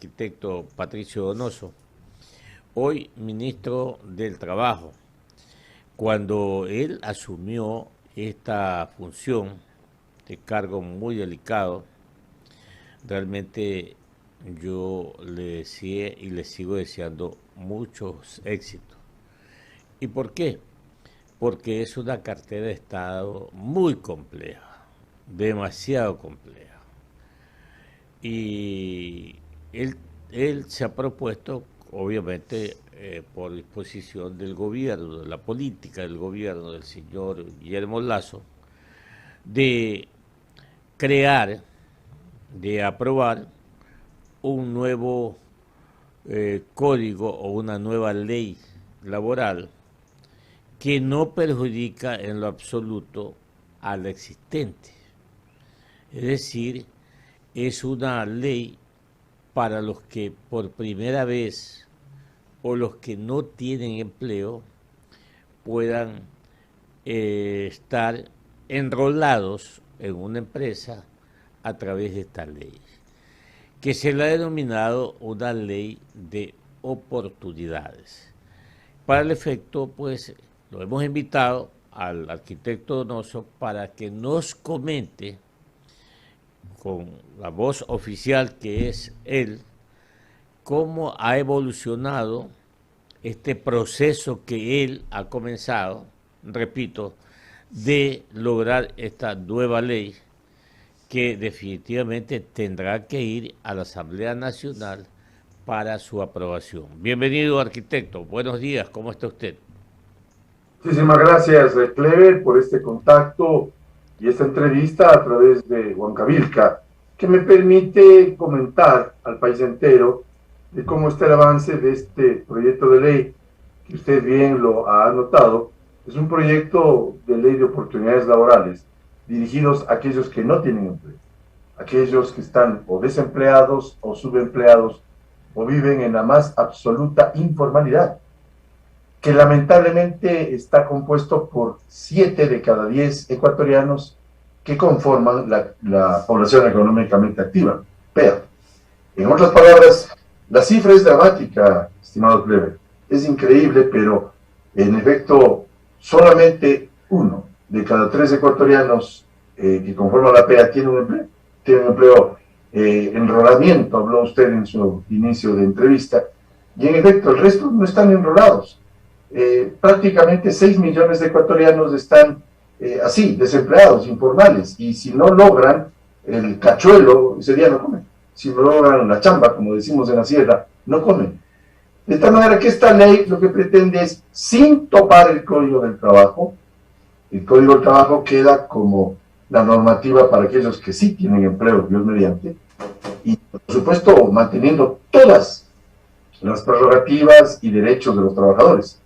arquitecto Patricio Donoso, hoy ministro del Trabajo. Cuando él asumió esta función de cargo muy delicado, realmente yo le decía y le sigo deseando muchos éxitos. ¿Y por qué? Porque es una cartera de Estado muy compleja, demasiado compleja. Y él se ha propuesto, obviamente, por disposición del gobierno, de la política del gobierno del señor Guillermo Lasso, de crear, de aprobar un nuevo código o una nueva ley laboral que no perjudica en lo absoluto a la existente. Es decir, es una ley para los que por primera vez o los que no tienen empleo puedan estar enrolados en una empresa a través de esta ley, que se le ha denominado una ley de oportunidades. Para el efecto, pues, lo hemos invitado al arquitecto Donoso para que nos comente con la voz oficial que es él, cómo ha evolucionado este proceso que él ha comenzado, repito, de lograr esta nueva ley que definitivamente tendrá que ir a la Asamblea Nacional para su aprobación. Bienvenido, arquitecto. Buenos días. ¿Cómo está usted? Muchísimas gracias, Clever, por este contacto y esta entrevista a través de Huancavilca, que me permite comentar al país entero de cómo está el avance de este proyecto de ley, que usted bien lo ha anotado. Es un proyecto de ley de oportunidades laborales dirigidos a aquellos que no tienen empleo, aquellos que están o desempleados o subempleados o viven en la más absoluta informalidad, que lamentablemente está compuesto por 7 de cada 10 ecuatorianos que conforman la población económicamente activa. Pero, en otras palabras, la cifra es dramática, estimado Clever. Es increíble, pero en efecto, solamente 1 de cada 3 ecuatorianos que conforman la PEA tiene un empleo. Tiene un empleo, enrolamiento, habló usted en su inicio de entrevista, y en efecto, el resto no están enrolados. Prácticamente 6 millones de ecuatorianos están así, desempleados, informales, y si no logran el cachuelo, ese día no comen. Si no logran la chamba, como decimos en la sierra, no comen. De tal manera que esta ley lo que pretende es, sin topar el Código del Trabajo, el Código del Trabajo queda como la normativa para aquellos que sí tienen empleo, Dios mediante, y por supuesto manteniendo todas las prerrogativas y derechos de los trabajadores.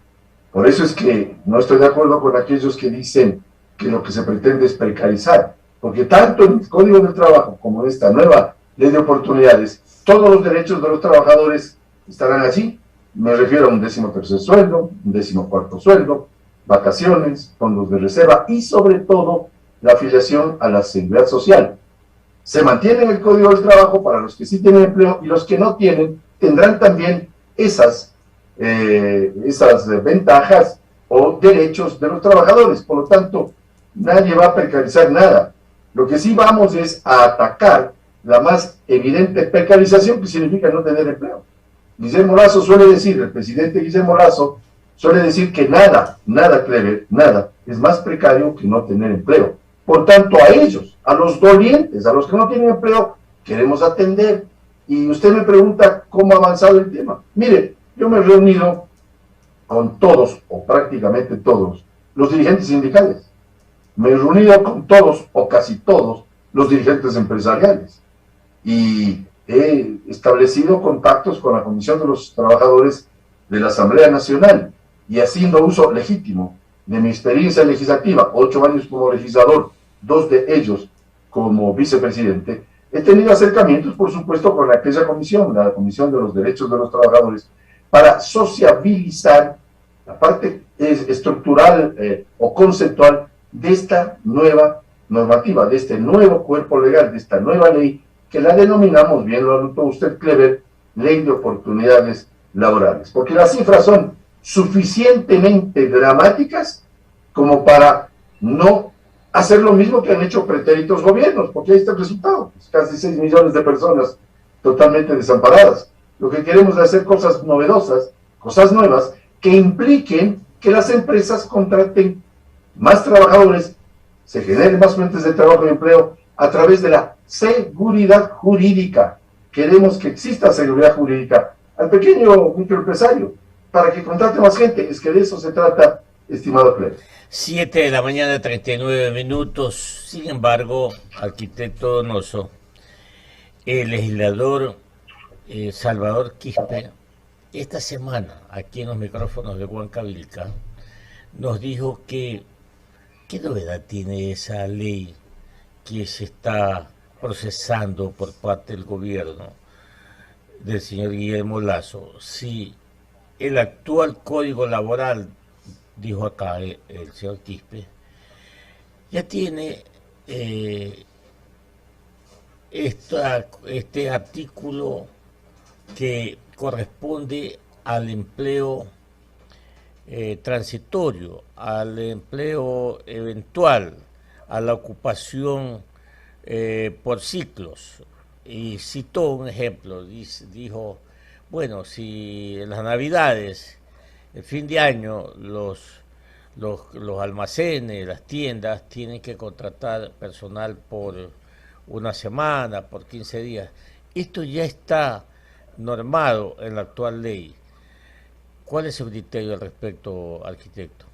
Por eso es que no estoy de acuerdo con aquellos que dicen que lo que se pretende es precarizar, porque tanto en el Código del Trabajo como en esta nueva ley de oportunidades, todos los derechos de los trabajadores estarán allí. Me refiero a un 13º sueldo, un 14º sueldo, vacaciones, fondos de reserva y sobre todo la afiliación a la seguridad social. Se mantiene en el Código del Trabajo para los que sí tienen empleo, y los que no tienen tendrán también esas ventajas o derechos de los trabajadores. Por lo tanto, nadie va a precarizar nada. Lo que sí vamos es a atacar la más evidente precarización, que significa no tener empleo. Guillermo Lasso suele decir, el presidente Guillermo Lasso suele decir que nada, Clever, nada es más precario que no tener empleo. Por tanto, a ellos, a los dolientes, a los que no tienen empleo, queremos atender. Y usted me pregunta cómo ha avanzado el tema. Mire, yo me he reunido con todos, o prácticamente todos, los dirigentes sindicales. Me he reunido con todos, o casi todos, los dirigentes empresariales. Y he establecido contactos con la Comisión de los Trabajadores de la Asamblea Nacional, y haciendo uso legítimo de mi experiencia legislativa, 8 años como legislador, 2 de ellos como vicepresidente, he tenido acercamientos, por supuesto, con aquella comisión, la Comisión de los Derechos de los Trabajadores, para sociabilizar la parte estructural o conceptual de esta nueva normativa, de este nuevo cuerpo legal, de esta nueva ley, que la denominamos, bien lo anotó usted, Clever, ley de oportunidades laborales, porque las cifras son suficientemente dramáticas como para no hacer lo mismo que han hecho pretéritos gobiernos, porque ahí está el resultado, casi 6 millones de personas totalmente desamparadas. Lo que queremos es hacer cosas novedosas, cosas nuevas, que impliquen que las empresas contraten más trabajadores, se generen más fuentes de trabajo y empleo a través de la seguridad jurídica. Queremos que exista seguridad jurídica al pequeño microempresario para que contrate más gente. Es que de eso se trata, estimado Cleber. 7 de la mañana, 39 minutos. Sin embargo, arquitecto Donoso, el legislador Salvador Quispe, esta semana, aquí en los micrófonos de Huancavilca, nos dijo que ¿qué novedad tiene esa ley que se está procesando por parte del gobierno del señor Guillermo Lasso? Si el actual código laboral, dijo acá el señor Quispe, ya tiene este artículo que corresponde al empleo transitorio, al empleo eventual, a la ocupación por ciclos. Y citó un ejemplo, dijo, bueno, si en las Navidades, el fin de año, los almacenes, las tiendas tienen que contratar personal por una semana, por 15 días. Esto ya está normado en la actual ley. ¿Cuál es su criterio al respecto, arquitecto?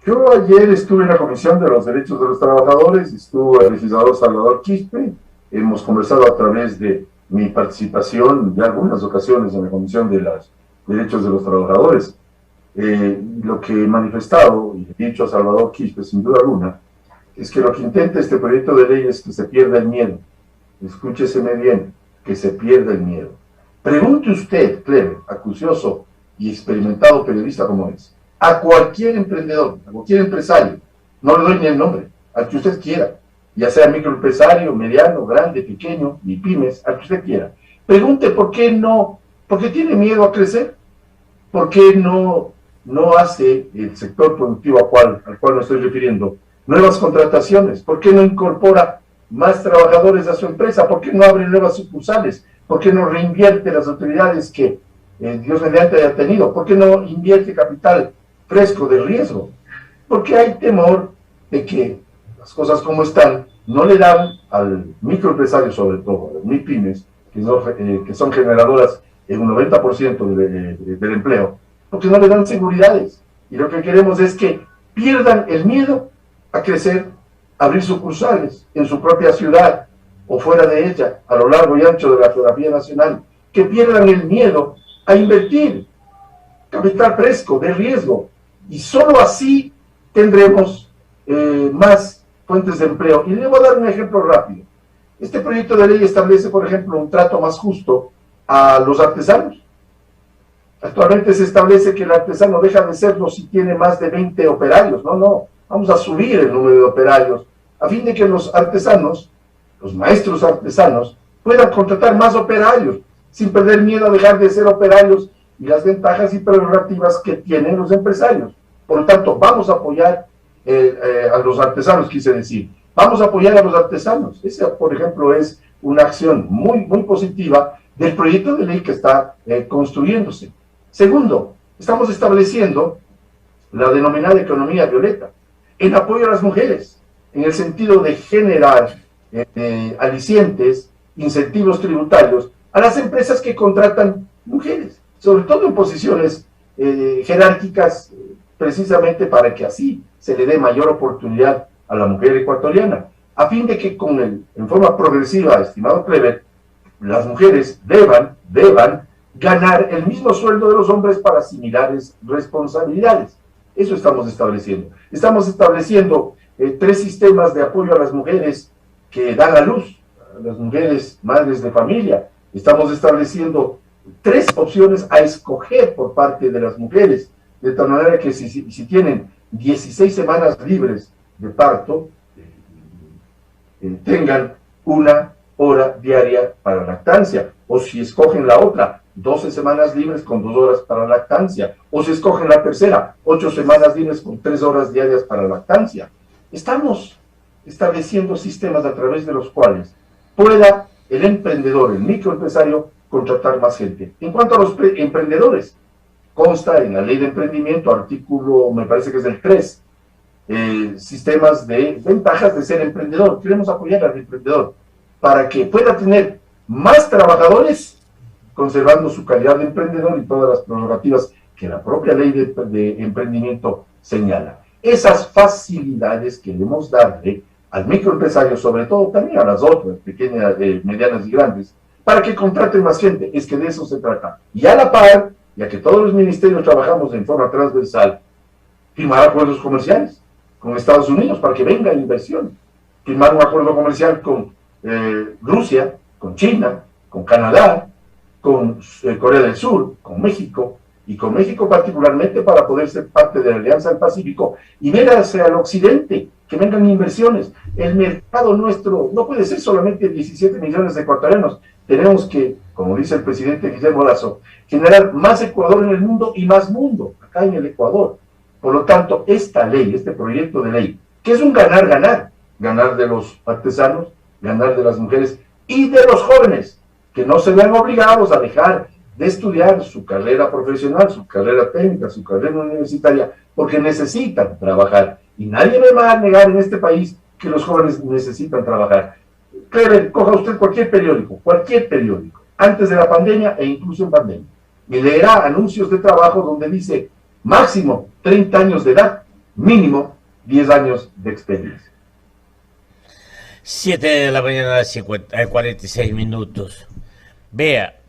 Yo ayer estuve en la Comisión de los Derechos de los Trabajadores, estuvo el legislador Salvador Quispe, hemos conversado a través de mi participación de algunas ocasiones en la Comisión de los Derechos de los Trabajadores. Lo que he manifestado y he dicho a Salvador Quispe, sin duda alguna, es que lo que intenta este proyecto de ley es que se pierda el miedo. Escúcheseme bien, que se pierda el miedo. Pregunte usted, Cleber, acucioso y experimentado periodista como es, a cualquier emprendedor, a cualquier empresario, no le doy ni el nombre, al que usted quiera, ya sea microempresario, mediano, grande, pequeño, ni pymes, al que usted quiera. Pregunte por qué tiene miedo a crecer, por qué no hace el sector productivo al cual me estoy refiriendo nuevas contrataciones, por qué no incorpora más trabajadores a su empresa, por qué no abre nuevas sucursales, por qué no reinvierte las utilidades que Dios mediante haya tenido, por qué no invierte capital fresco de riesgo, porque hay temor de que las cosas como están no le dan al microempresario, sobre todo a las MIPYMES, que son generadoras en un 90% del empleo, porque no le dan seguridades. Y lo que queremos es que pierdan el miedo a crecer, a abrir sucursales en su propia ciudad o fuera de ella, a lo largo y ancho de la geografía nacional, que pierdan el miedo a invertir capital fresco, de riesgo, y solo así tendremos más fuentes de empleo. Y le voy a dar un ejemplo rápido. Este proyecto de ley establece, por ejemplo, un trato más justo a los artesanos. Actualmente se establece que el artesano deja de serlo si tiene más de 20 operarios. No, vamos a subir el número de operarios a fin de que los artesanos, los maestros artesanos, puedan contratar más operarios sin perder miedo a dejar de ser operarios y las ventajas y prerrogativas que tienen los empresarios. Por lo tanto, vamos a apoyar a los artesanos, quise decir. Vamos a apoyar a los artesanos. Esa, por ejemplo, es una acción muy, muy positiva del proyecto de ley que está construyéndose. Segundo, estamos estableciendo la denominada economía violeta en apoyo a las mujeres, en el sentido de generar alicientes, incentivos tributarios a las empresas que contratan mujeres, sobre todo en posiciones jerárquicas, precisamente para que así se le dé mayor oportunidad a la mujer ecuatoriana, a fin de que en forma progresiva, estimado Cleber, las mujeres deban ganar el mismo sueldo de los hombres para similares responsabilidades. Eso estamos estableciendo. Estamos estableciendo 3 sistemas de apoyo a las mujeres que dan a luz, a las mujeres madres de familia. Estamos estableciendo 3 opciones a escoger por parte de las mujeres, de tal manera que si tienen 16 semanas libres de parto, tengan 1 hora diaria para lactancia, o si escogen la otra, 12 semanas libres con 2 horas para lactancia, o si escogen la tercera, 8 semanas libres con 3 horas diarias para lactancia. Estamos estableciendo sistemas a través de los cuales pueda el emprendedor, el microempresario, contratar más gente. En cuanto a los emprendedores, consta en la ley de emprendimiento, artículo, me parece que es el 3, sistemas de ventajas de ser emprendedor. Queremos apoyar al emprendedor para que pueda tener más trabajadores, conservando su calidad de emprendedor y todas las prerrogativas que la propia ley de emprendimiento señala. Esas facilidades queremos darle al microempresario, sobre todo también a las otras, pequeñas, medianas y grandes, para que contraten más gente. Es que de eso se trata. Y a la par, ya que todos los ministerios trabajamos en forma transversal, firmar acuerdos comerciales con Estados Unidos para que venga inversión, firmar un acuerdo comercial con Rusia, con China, con Canadá, con Corea del Sur, con México, y con México particularmente para poder ser parte de la Alianza del Pacífico y ver hacia el occidente, que vengan inversiones. El mercado nuestro no puede ser solamente 17 millones de ecuatorianos. Tenemos que, como dice el presidente Guillermo Lasso, generar más Ecuador en el mundo y más mundo acá en el Ecuador. Por lo tanto, esta ley, este proyecto de ley, que es un ganar-ganar, ganar de los artesanos, ganar de las mujeres y de los jóvenes, que no se vean obligados a dejar de estudiar su carrera profesional, su carrera técnica, su carrera universitaria, porque necesitan trabajar. Y nadie me va a negar en este país que los jóvenes necesitan trabajar. Clever, coja usted cualquier periódico, antes de la pandemia e incluso en pandemia, y leerá anuncios de trabajo donde dice máximo 30 años de edad, mínimo 10 años de experiencia. 7 de la mañana, 46 minutos. Vea,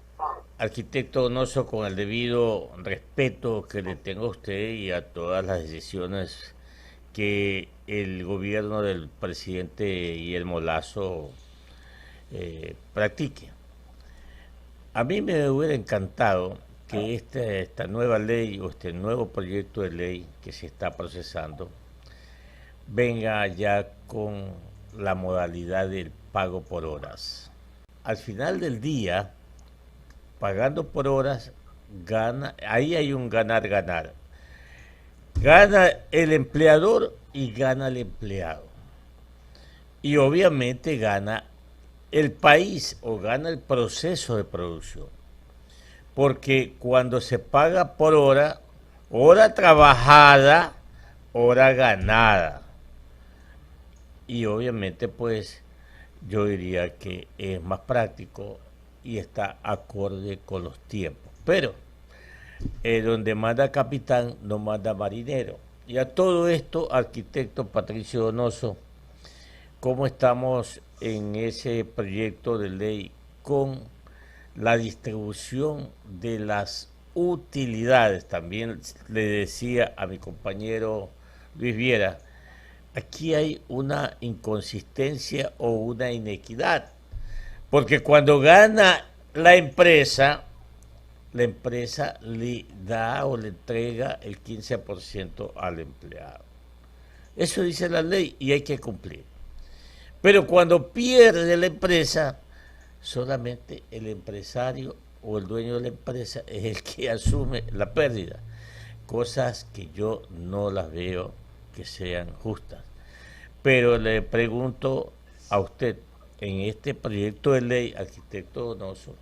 arquitecto Donoso, con el debido respeto que le tengo a usted y a todas las decisiones que el gobierno del presidente Guillermo Lasso practique. A mí me hubiera encantado que esta nueva ley o este nuevo proyecto de ley que se está procesando venga ya con la modalidad del pago por horas. Al final del día, pagando por horas, ahí hay un ganar-ganar. Gana el empleador y gana el empleado. Y obviamente gana el país o gana el proceso de producción. Porque cuando se paga por hora, hora trabajada, hora ganada. Y obviamente pues yo diría que es más práctico y está acorde con los tiempos. Pero donde manda capitán no manda marinero. Y a todo esto, arquitecto Patricio Donoso, ¿cómo estamos en ese proyecto de ley con la distribución de las utilidades? También le decía a mi compañero Luis Viera, aquí hay una inconsistencia o una inequidad, porque cuando gana la empresa le da o le entrega el 15% al empleado. Eso dice la ley y hay que cumplir. Pero cuando pierde la empresa, solamente el empresario o el dueño de la empresa es el que asume la pérdida. Cosas que yo no las veo que sean justas. Pero le pregunto a usted, en este proyecto de ley, arquitecto Donoso,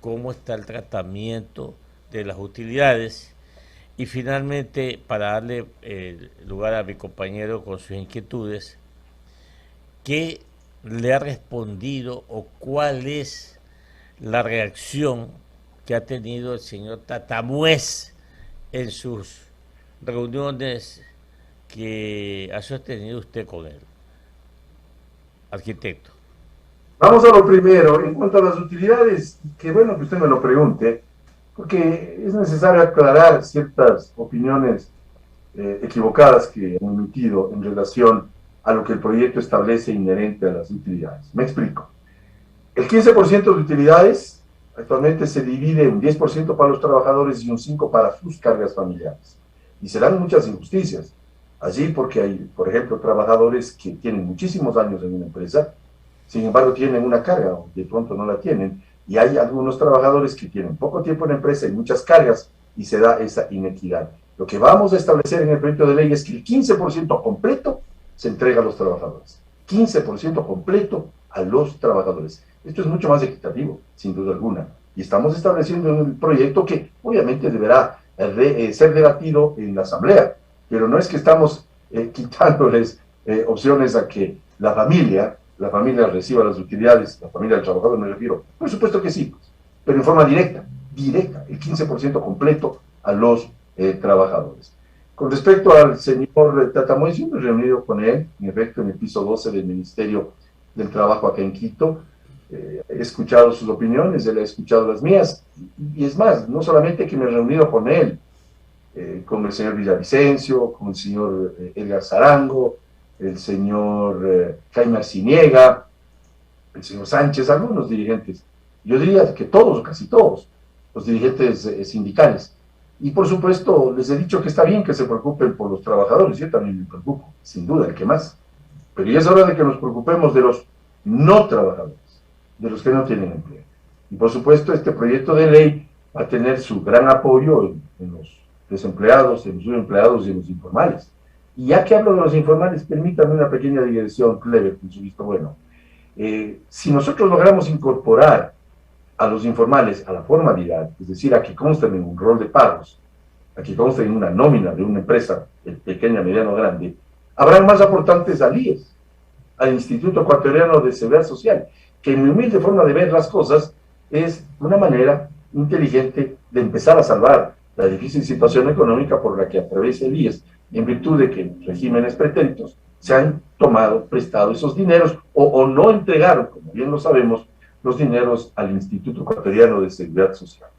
¿cómo está el tratamiento de las utilidades? Y finalmente, para darle lugar a mi compañero con sus inquietudes, ¿qué le ha respondido o cuál es la reacción que ha tenido el señor Tatamuez en sus reuniones que ha sostenido usted con él? Arquitecto. Vamos a lo primero, en cuanto a las utilidades, qué bueno que usted me lo pregunte, porque es necesario aclarar ciertas opiniones equivocadas que han emitido en relación a lo que el proyecto establece inherente a las utilidades. Me explico. El 15% de utilidades actualmente se divide en 10% para los trabajadores y un 5% para sus cargas familiares. Y se dan muchas injusticias. Allí porque hay, por ejemplo, trabajadores que tienen muchísimos años en una empresa, sin embargo tienen una carga o de pronto no la tienen, Y hay algunos trabajadores que tienen poco tiempo en la empresa y muchas cargas y se da esa inequidad. Lo que vamos a establecer en el proyecto de ley es que el 15% completo se entrega a los trabajadores. 15% completo a los trabajadores. Esto es mucho más equitativo, sin duda alguna. Y estamos estableciendo un proyecto que obviamente deberá ser debatido en la Asamblea, pero no es que estamos quitándoles opciones a que la familia reciba las utilidades, la familia del trabajador me refiero. Por supuesto que sí, pero en forma directa, el 15% completo a los trabajadores. Con respecto al señor Tatamoy, yo me he reunido con él, en efecto, en el piso 12 del Ministerio del Trabajo acá en Quito. He escuchado sus opiniones, él ha escuchado las mías, y es más, no solamente que me he reunido con él, con el señor Villavicencio, con el señor Edgar Zarango, el señor Jaime Arciniega, el señor Sánchez, algunos dirigentes, yo diría que todos, o casi todos, los dirigentes sindicales. Y por supuesto, les he dicho que está bien que se preocupen por los trabajadores, yo también me preocupo, sin duda, el que más. Pero ya es hora de que nos preocupemos de los no trabajadores, de los que no tienen empleo. Y por supuesto, este proyecto de ley va a tener su gran apoyo en los desempleados, en los subempleados y en los informales. Y ya que hablo de los informales, permítanme una pequeña digresión, Clever, con su visto bueno. Si nosotros logramos incorporar a los informales a la formalidad, es decir, a que consten en un rol de pagos, a que consten en una nómina de una empresa pequeña, mediana o grande, habrán más aportantes al IES, al Instituto Ecuatoriano de Seguridad Social, que en mi humilde forma de ver las cosas es una manera inteligente de empezar a salvar la difícil situación económica por la que atraviesa el IES, en virtud de que en regímenes pretéritos se han tomado prestado esos dineros o no entregaron, como bien lo sabemos, los dineros al Instituto Ecuatoriano de Seguridad Social.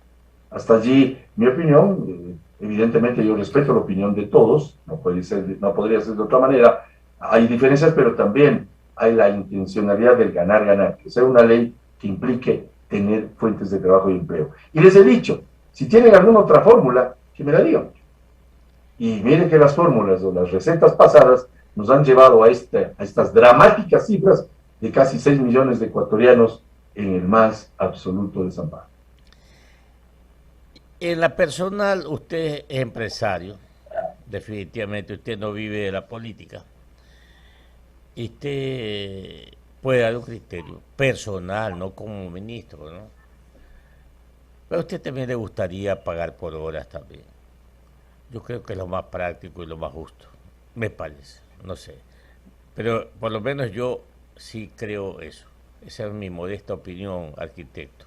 Hasta allí, mi opinión, evidentemente yo respeto la opinión de todos, no podría ser de otra manera, hay diferencias, pero también hay la intencionalidad del ganar-ganar, que sea una ley que implique tener fuentes de trabajo y empleo. Y les he dicho, si tienen alguna otra fórmula, que me la digan. Y miren que las fórmulas o las recetas pasadas nos han llevado a estas dramáticas cifras de casi 6 millones de ecuatorianos en el más absoluto desamparo. En la personal, usted es empresario, definitivamente usted no vive de la política. Y usted puede dar un criterio personal, no como ministro, ¿no? Pero a usted también le gustaría pagar por horas también. Yo creo que es lo más práctico y lo más justo, me parece, no sé. Pero por lo menos yo sí creo eso. Esa es mi modesta opinión, arquitecto.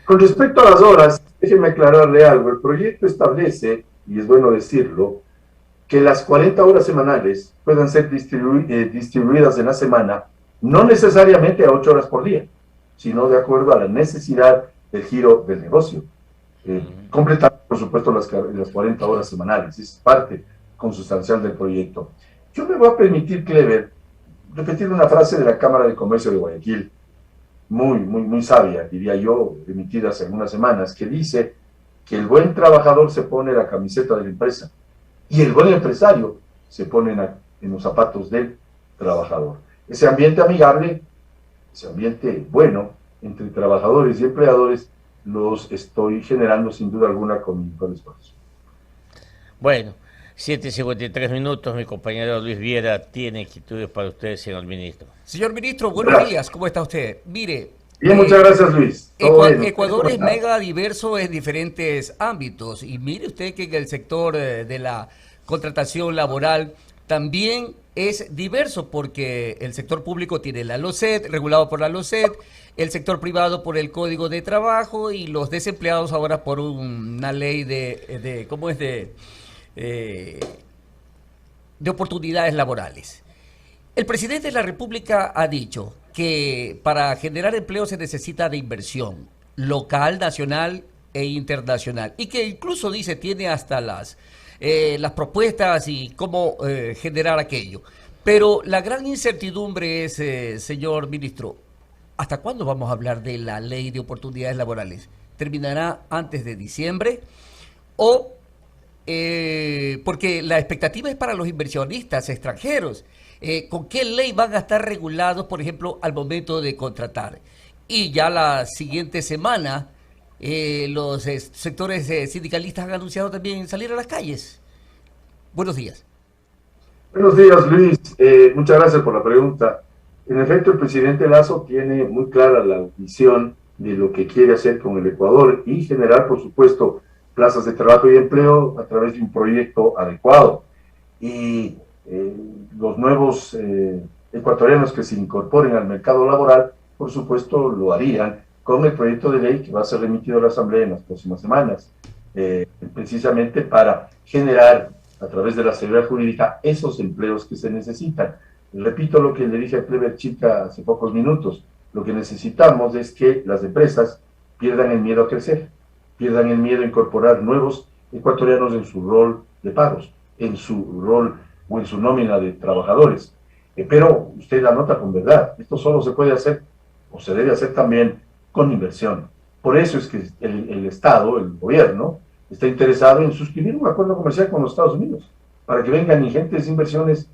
Con respecto a las horas, déjeme aclararle algo. El proyecto establece, y es bueno decirlo, que las 40 horas semanales puedan ser distribuidas en la semana, no necesariamente a 8 horas por día, sino de acuerdo a la necesidad del giro del negocio. Completar, por supuesto, las 40 horas semanales. Es parte consustancial del proyecto. Yo me voy a permitir, Clever, repetir una frase de la Cámara de Comercio de Guayaquil, muy sabia, diría yo, emitida hace algunas semanas, que dice que el buen trabajador se pone la camiseta de la empresa y el buen empresario se pone en los zapatos del trabajador. Ese ambiente amigable, ese ambiente bueno entre trabajadores y empleadores, los estoy generando sin duda alguna con mi esfuerzo. Bueno, 7:53 minutos, mi compañero Luis Viera tiene inquietudes para usted, señor ministro. Señor ministro, buenos días, ¿cómo está usted? Mire, bien, muchas gracias, Luis. Ecuador es mega diverso en diferentes ámbitos y mire usted que en el sector de la contratación laboral también es diverso porque el sector público tiene la LOCET, regulado por la LOCET, el sector privado por el Código de Trabajo y los desempleados ahora por una ley de oportunidades laborales. El presidente de la República ha dicho que para generar empleo se necesita de inversión local, nacional e internacional y que incluso dice tiene hasta las propuestas y cómo generar aquello. Pero la gran incertidumbre es, señor ministro, ¿hasta cuándo vamos a hablar de la ley de oportunidades laborales? ¿Terminará antes de diciembre? ¿O porque la expectativa es para los inversionistas extranjeros? ¿Con qué ley van a estar regulados, por ejemplo, al momento de contratar? y ya la siguiente semana los sectores sindicalistas han anunciado también salir a las calles. Buenos días. Buenos días, Luis. Muchas gracias por la pregunta. En efecto, el presidente Lasso tiene muy clara la visión de lo que quiere hacer con el Ecuador y generar, por supuesto, plazas de trabajo y empleo a través de un proyecto adecuado. Y los nuevos ecuatorianos que se incorporen al mercado laboral, por supuesto, lo harían con el proyecto de ley que va a ser remitido a la Asamblea en las próximas semanas, precisamente para generar a través de la seguridad jurídica esos empleos que se necesitan. Repito lo que le dije a Clever Chica hace pocos minutos, lo que necesitamos es que las empresas pierdan el miedo a crecer, pierdan el miedo a incorporar nuevos ecuatorianos en su rol de pagos, en su rol o en su nómina de trabajadores. Pero usted la nota con verdad, esto solo se puede hacer o se debe hacer también con inversión. Por eso es que el Estado, el gobierno, está interesado en suscribir un acuerdo comercial con los Estados Unidos, para que vengan ingentes inversiones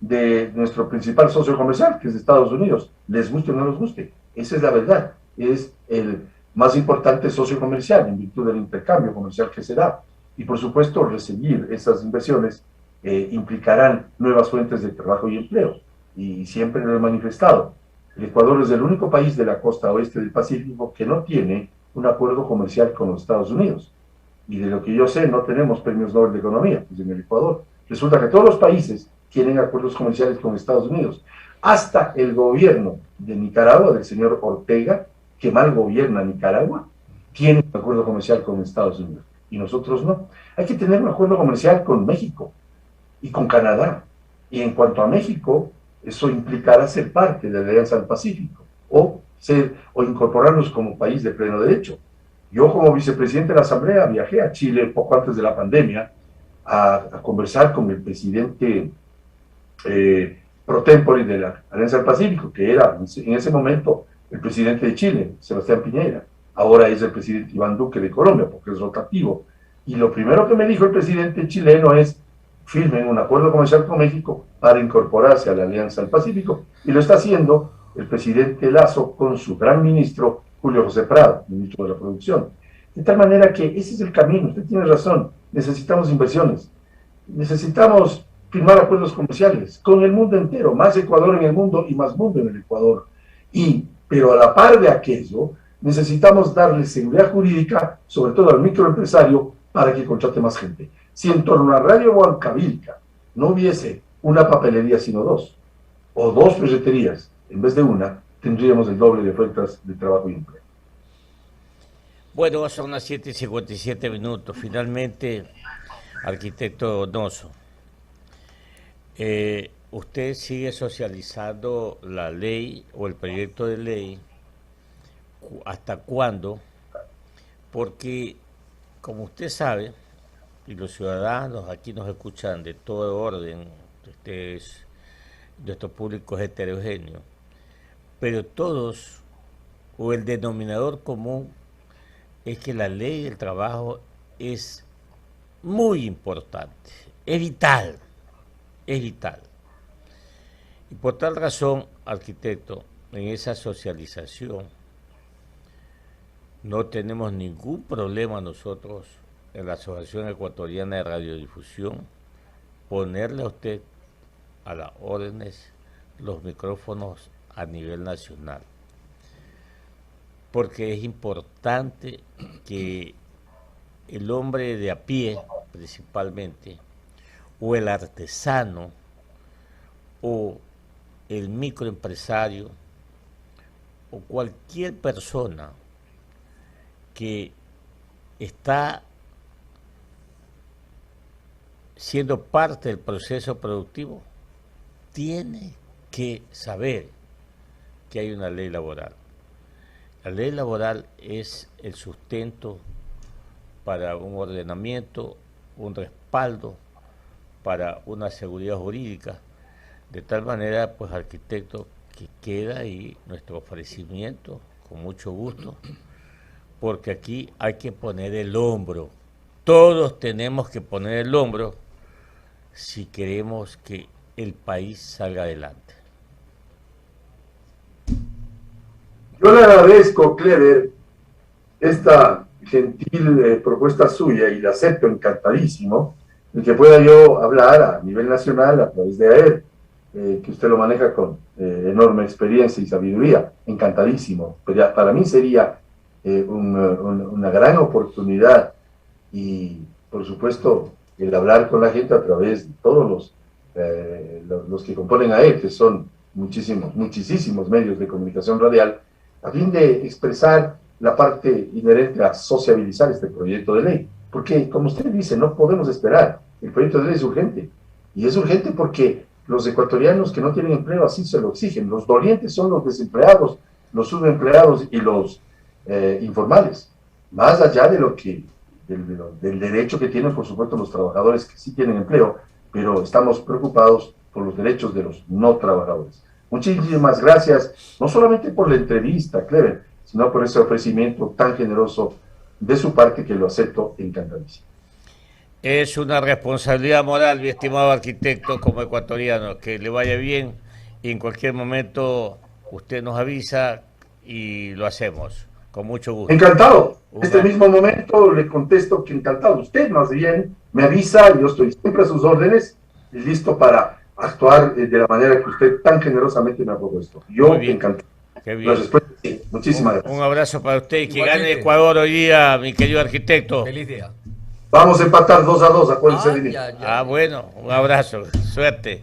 de nuestro principal socio comercial, que es Estados Unidos, les guste o no les guste. Esa es la verdad, es el más importante socio comercial en virtud del intercambio comercial que se da. Y por supuesto, recibir esas inversiones implicarán nuevas fuentes de trabajo y empleo. Y siempre lo he manifestado. El Ecuador es el único país de la costa oeste del Pacífico que no tiene un acuerdo comercial con los Estados Unidos. Y de lo que yo sé, no tenemos premios Nobel de Economía, pues en el Ecuador. Resulta que todos los países tienen acuerdos comerciales con Estados Unidos. Hasta el gobierno de Nicaragua, del señor Ortega, que mal gobierna Nicaragua, tiene un acuerdo comercial con Estados Unidos. Y nosotros no. Hay que tener un acuerdo comercial con México y con Canadá. Y en cuanto a México, eso implicará ser parte de la Alianza del Pacífico o incorporarnos como país de pleno derecho. Yo como vicepresidente de la Asamblea viajé a Chile poco antes de la pandemia a conversar con el presidente pro tempore de la Alianza del Pacífico, que era en ese momento el presidente de Chile, Sebastián Piñera. Ahora es el presidente Iván Duque de Colombia, porque es rotativo. Y lo primero que me dijo el presidente chileno es: firmen un acuerdo comercial con México para incorporarse a la Alianza del Pacífico. Y lo está haciendo el presidente Lasso con su gran ministro Julio José Prado, ministro de la Producción. De tal manera que ese es el camino, usted tiene razón, necesitamos inversiones, necesitamos firmar acuerdos comerciales con el mundo entero, más Ecuador en el mundo y más mundo en el Ecuador. Pero a la par de aquello, necesitamos darle seguridad jurídica, sobre todo al microempresario, para que contrate más gente. Si en torno a Radio Huancavilca no hubiese una papelería sino dos, o dos ferreterías en vez de una, tendríamos el doble de ofertas de trabajo y empleo. Bueno, son las 7:57. Finalmente, arquitecto Donoso, usted sigue socializando la ley o el proyecto de ley. ¿Hasta cuándo? Porque, como usted sabe, y los ciudadanos aquí nos escuchan de todo orden, de estos públicos heterogéneos, pero todos, o el denominador común, es que la ley del trabajo es muy importante, es vital, es vital. Y por tal razón, arquitecto, en esa socialización no tenemos ningún problema nosotros en la Asociación Ecuatoriana de Radiodifusión ponerle a usted a las órdenes los micrófonos a nivel nacional, porque es importante que el hombre de a pie, principalmente, o el artesano, o el microempresario, o cualquier persona que está siendo parte del proceso productivo, tiene que saber que hay una ley laboral. La ley laboral es el sustento para un ordenamiento, un respaldo para una seguridad jurídica, de tal manera, pues, arquitecto, que queda ahí nuestro ofrecimiento, con mucho gusto, porque aquí hay que poner el hombro, todos tenemos que poner el hombro si queremos que el país salga adelante. Yo le agradezco, Clever, esta gentil propuesta suya y la acepto encantadísimo, el que pueda yo hablar a nivel nacional a través de AER, que usted lo maneja con enorme experiencia y sabiduría, encantadísimo. Pero para mí sería una gran oportunidad y, por supuesto, el hablar con la gente a través de todos los que componen AER, que son muchísimos medios de comunicación radial, a fin de expresar la parte inherente a sociabilizar este proyecto de ley. Porque, como usted dice, no podemos esperar. El proyecto de ley es urgente. Y es urgente porque los ecuatorianos que no tienen empleo así se lo exigen. Los dolientes son los desempleados, los subempleados y los informales. Más allá de del derecho que tienen, por supuesto, los trabajadores que sí tienen empleo, pero estamos preocupados por los derechos de los no trabajadores. Muchísimas gracias, no solamente por la entrevista, Clever, sino por ese ofrecimiento tan generoso de su parte, que lo acepto encantadísimo. Es una responsabilidad moral, mi estimado arquitecto, como ecuatoriano, que le vaya bien y en cualquier momento usted nos avisa y lo hacemos, con mucho gusto. Encantado. En este mismo momento le contesto que encantado. Usted más bien me avisa, yo estoy siempre a sus órdenes y listo para actuar de la manera que usted tan generosamente me ha propuesto. Yo encantado. Qué bien. Sí, muchísimas gracias. Un abrazo para usted y que gane Ecuador hoy día, mi querido arquitecto. Feliz día. Vamos a empatar 2-2, acuérdense de mí. Bueno, un abrazo, suerte.